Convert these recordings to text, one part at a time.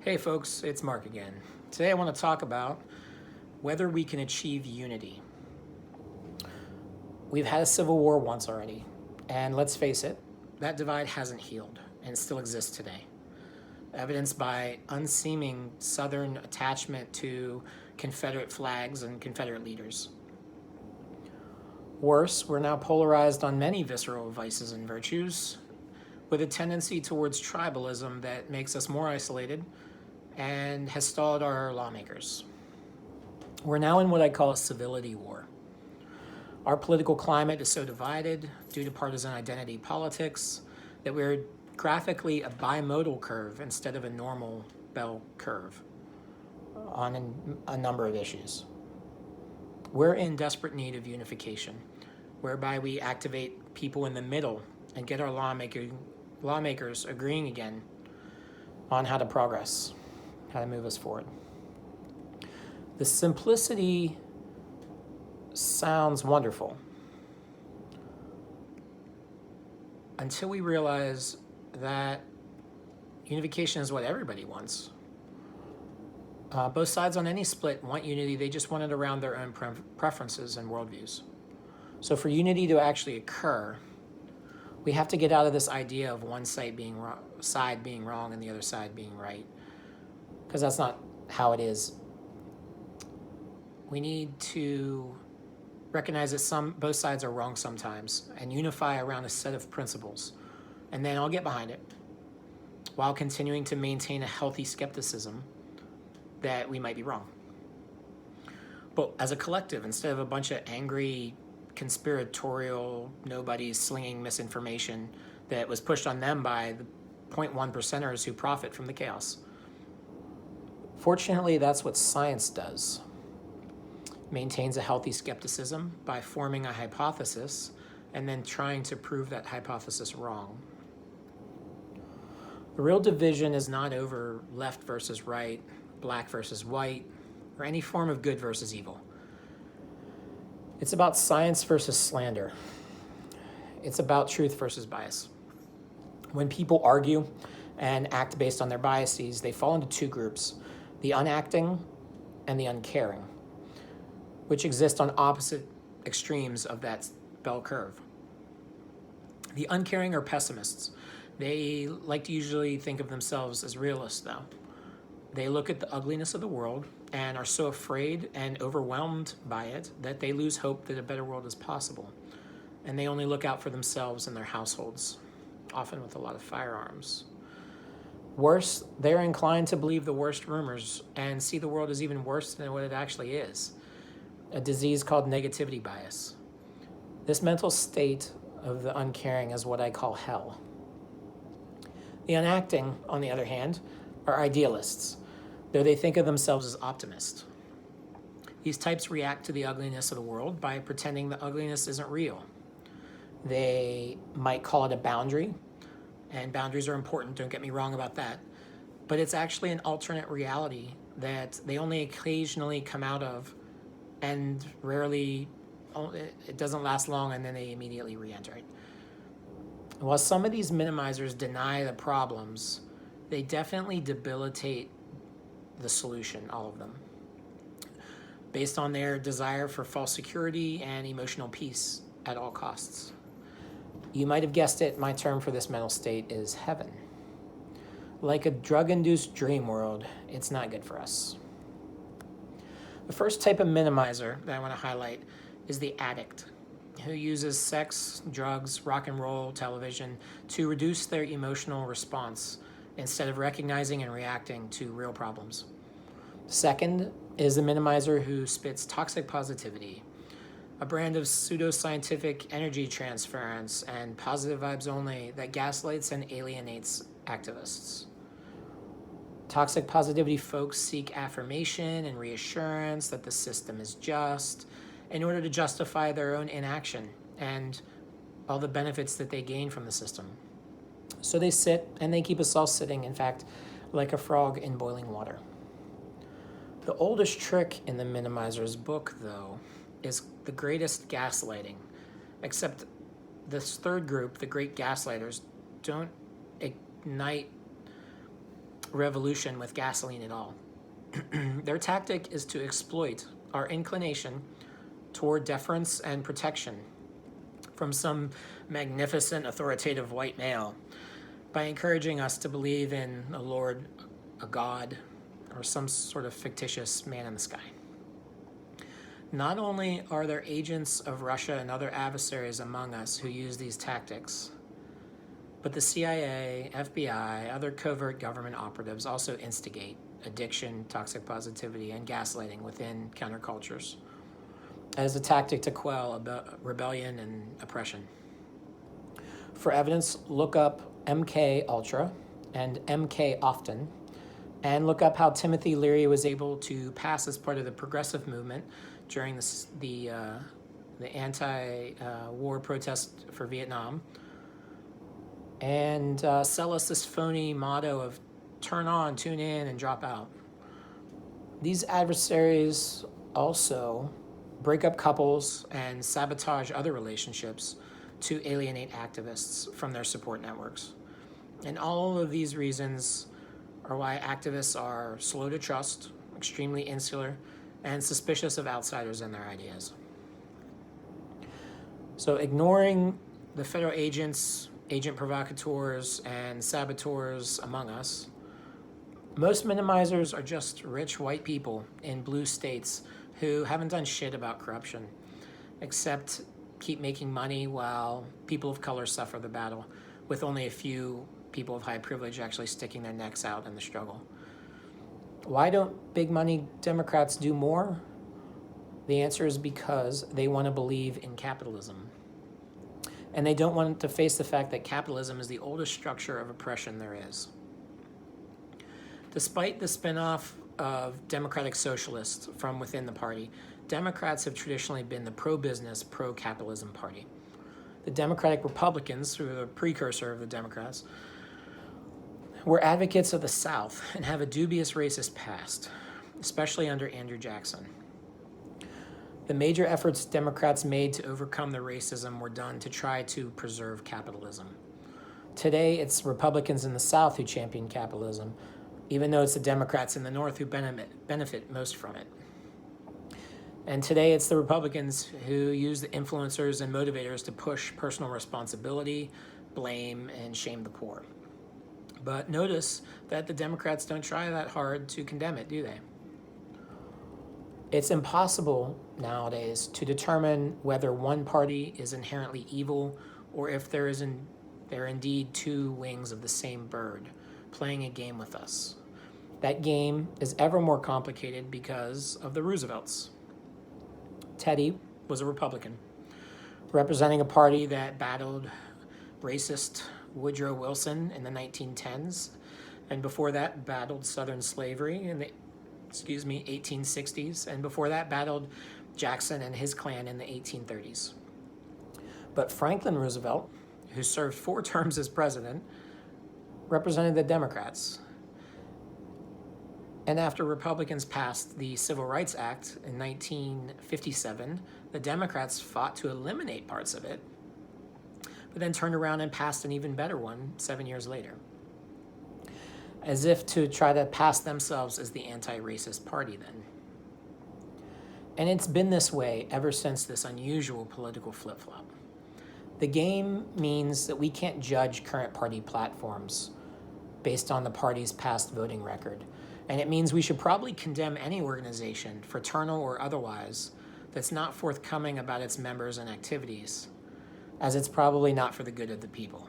Hey folks, it's Mark again. Today I want to talk about whether we can achieve unity. We've had a civil war once already, and let's face it, that divide hasn't healed and still exists today, evidenced by unseeming Southern attachment to Confederate flags and Confederate leaders. Worse, we're now polarized on many visceral vices and virtues, with a tendency towards tribalism that makes us more isolated and has stalled our lawmakers. We're now in what I call a civility war. Our political climate is so divided due to partisan identity politics that we're graphically a bimodal curve instead of a normal bell curve on a number of issues. We're in desperate need of unification, whereby we activate people in the middle and get our lawmakers agreeing again on how to progress, how to move us forward. The simplicity sounds wonderful until we realize that unification is what everybody wants. Both sides on any split want unity, they just want it around their own preferences and worldviews. So for unity to actually occur, we have to get out of this idea of one side being wrong and the other side being right, because that's not how it is. We need to recognize that both sides are wrong sometimes and unify around a set of principles, and then I'll get behind it while continuing to maintain a healthy skepticism that we might be wrong. But as a collective, instead of a bunch of angry, conspiratorial nobodies slinging misinformation that was pushed on them by the 0.1 percenters who profit from the chaos. Fortunately, that's what science does. Maintains a healthy skepticism by forming a hypothesis and then trying to prove that hypothesis wrong. The real division is not over left versus right, black versus white, or any form of good versus evil. It's about science versus slander. It's about truth versus bias. When people argue and act based on their biases, they fall into two groups: the unacting and the uncaring, which exist on opposite extremes of that bell curve. The uncaring are pessimists. They like to usually think of themselves as realists, though. They look at the ugliness of the world and are so afraid and overwhelmed by it that they lose hope that a better world is possible. And they only look out for themselves and their households, often with a lot of firearms. Worse, they're inclined to believe the worst rumors and see the world as even worse than what it actually is, a disease called negativity bias. This mental state of the uncaring is what I call hell. The unacting, on the other hand, are idealists, though they think of themselves as optimists. These types react to the ugliness of the world by pretending the ugliness isn't real. They might call it a boundary, and boundaries are important, don't get me wrong about that, but it's actually an alternate reality that they only occasionally come out of, and rarely, it doesn't last long, and then they immediately re-enter it. While some of these minimizers deny the problems, they definitely debilitate the solution, all of them, based on their desire for false security and emotional peace at all costs. You might have guessed it, my term for this mental state is heaven. Like a drug-induced dream world, it's not good for us. The first type of minimizer that I want to highlight is the addict, who uses sex, drugs, rock and roll, television to reduce their emotional response instead of recognizing and reacting to real problems. Second is the minimizer who spits toxic positivity, a brand of pseudoscientific energy transference and positive vibes only that gaslights and alienates activists. Toxic positivity folks seek affirmation and reassurance that the system is just in order to justify their own inaction and all the benefits that they gain from the system. So they sit and they keep us all sitting, in fact, like a frog in boiling water. The oldest trick in the minimizer's book, though, is the greatest gaslighting, except this third group, the great gaslighters, don't ignite revolution with gasoline at all. Their tactic is to exploit our inclination toward deference and protection from some magnificent authoritative white male by encouraging us to believe in a lord, a god, or some sort of fictitious man in the sky. Not only are there agents of Russia and other adversaries among us who use these tactics, but the CIA, FBI, other covert government operatives also instigate addiction, toxic positivity, and gaslighting within countercultures as a tactic to quell rebellion and oppression. For evidence, look up MK Ultra and MK Often, and look up how Timothy Leary was able to pass as part of the progressive movement during the anti-war protest for Vietnam, and sell us this phony motto of turn on, tune in, and drop out. These adversaries also break up couples and sabotage other relationships to alienate activists from their support networks. And all of these reasons are why activists are slow to trust, extremely insular, and suspicious of outsiders and their ideas. So ignoring the federal agents, agent provocateurs, and saboteurs among us, most minimizers are just rich white people in blue states who haven't done shit about corruption, except keep making money while people of color suffer the battle, with only a few people of high privilege actually sticking their necks out in the struggle. Why don't big money Democrats do more? The answer is because they want to believe in capitalism. And they don't want to face the fact that capitalism is the oldest structure of oppression there is. Despite the spinoff of democratic socialists from within the party, Democrats have traditionally been the pro-business, pro-capitalism party. The Democratic Republicans, who are the precursor of the Democrats, were advocates of the South and have a dubious racist past, especially under Andrew Jackson. The major efforts Democrats made to overcome the racism were done to try to preserve capitalism. Today, it's Republicans in the South who champion capitalism, even though it's the Democrats in the North who benefit most from it. And today, it's the Republicans who use the influencers and motivators to push personal responsibility, blame, and shame the poor. But notice that the Democrats don't try that hard to condemn it, do they? It's impossible nowadays to determine whether one party is inherently evil or if there are indeed two wings of the same bird playing a game with us. That game is ever more complicated because of the Roosevelts. Teddy was a Republican, representing a party that battled racist Woodrow Wilson in the 1910s, and before that battled Southern slavery in the 1860s, and before that battled Jackson and his Klan in the 1830s. But Franklin Roosevelt, who served 4 terms as president, represented the Democrats. And after Republicans passed the Civil Rights Act in 1957, the Democrats fought to eliminate parts of it, but then turned around and passed an even better one 7 years later, as if to try to pass themselves as the anti-racist party then. And it's been this way ever since this unusual political flip-flop. The game means that we can't judge current party platforms based on the party's past voting record. And it means we should probably condemn any organization, fraternal or otherwise, that's not forthcoming about its members and activities, as it's probably not for the good of the people.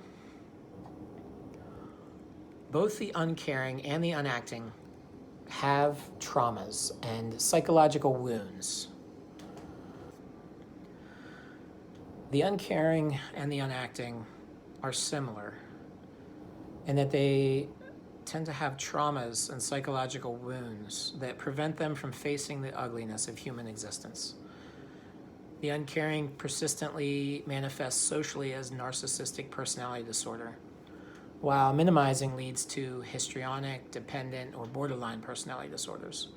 Both the uncaring and the unacting have traumas and psychological wounds. The uncaring and the unacting are similar in that they tend to have traumas and psychological wounds that prevent them from facing the ugliness of human existence. The uncaring persistently manifests socially as narcissistic personality disorder, while minimizing leads to histrionic, dependent, or borderline personality disorders.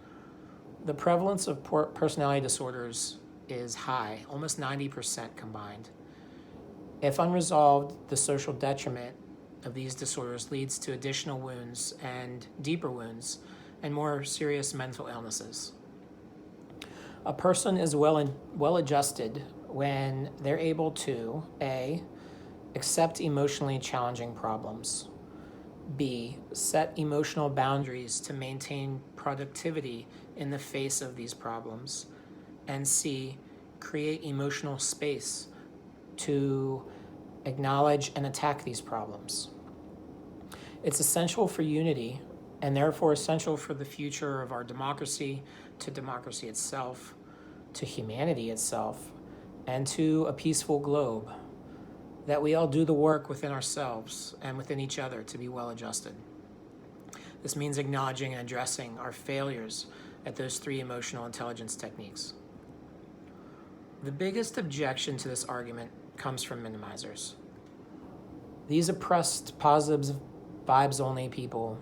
The prevalence of personality disorders is high, almost 90% combined. If unresolved, the social detriment of these disorders leads to additional wounds and deeper wounds and more serious mental illnesses. A person is well adjusted when they're able to A, accept emotionally challenging problems, B, set emotional boundaries to maintain productivity in the face of these problems, and C, create emotional space to acknowledge and attack these problems. It's essential for unity and therefore essential for the future of our democracy, to democracy itself, to humanity itself, and to a peaceful globe, that we all do the work within ourselves and within each other to be well adjusted. This means acknowledging and addressing our failures at those 3 emotional intelligence techniques. The biggest objection to this argument comes from minimizers. These oppressed, positive, vibes-only people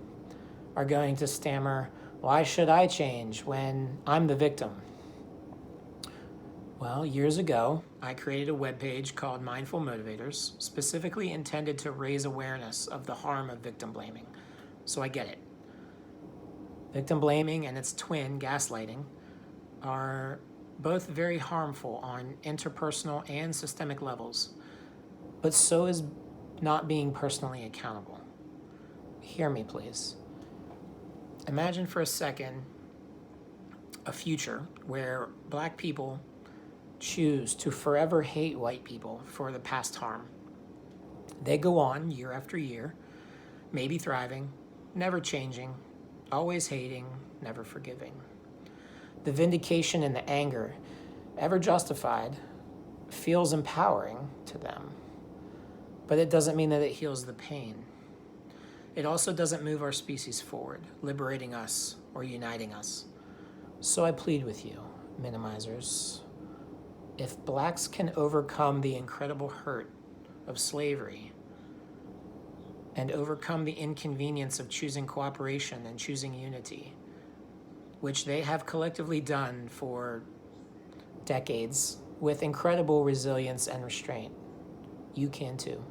are going to stammer, "Why should I change when I'm the victim?" Well, years ago, I created a webpage called Mindful Motivators, specifically intended to raise awareness of the harm of victim blaming. So I get it. Victim blaming and its twin, gaslighting, are both very harmful on interpersonal and systemic levels, but so is not being personally accountable. Hear me, please. Imagine for a second a future where Black people choose to forever hate white people for the past harm. They go on year after year, maybe thriving, never changing, always hating, never forgiving. The vindication and the anger, ever justified, feels empowering to them, but it doesn't mean that it heals the pain. It also doesn't move our species forward, liberating us or uniting us. So I plead with you, minimizers, if Blacks can overcome the incredible hurt of slavery and overcome the inconvenience of choosing cooperation and choosing unity, which they have collectively done for decades with incredible resilience and restraint, you can too.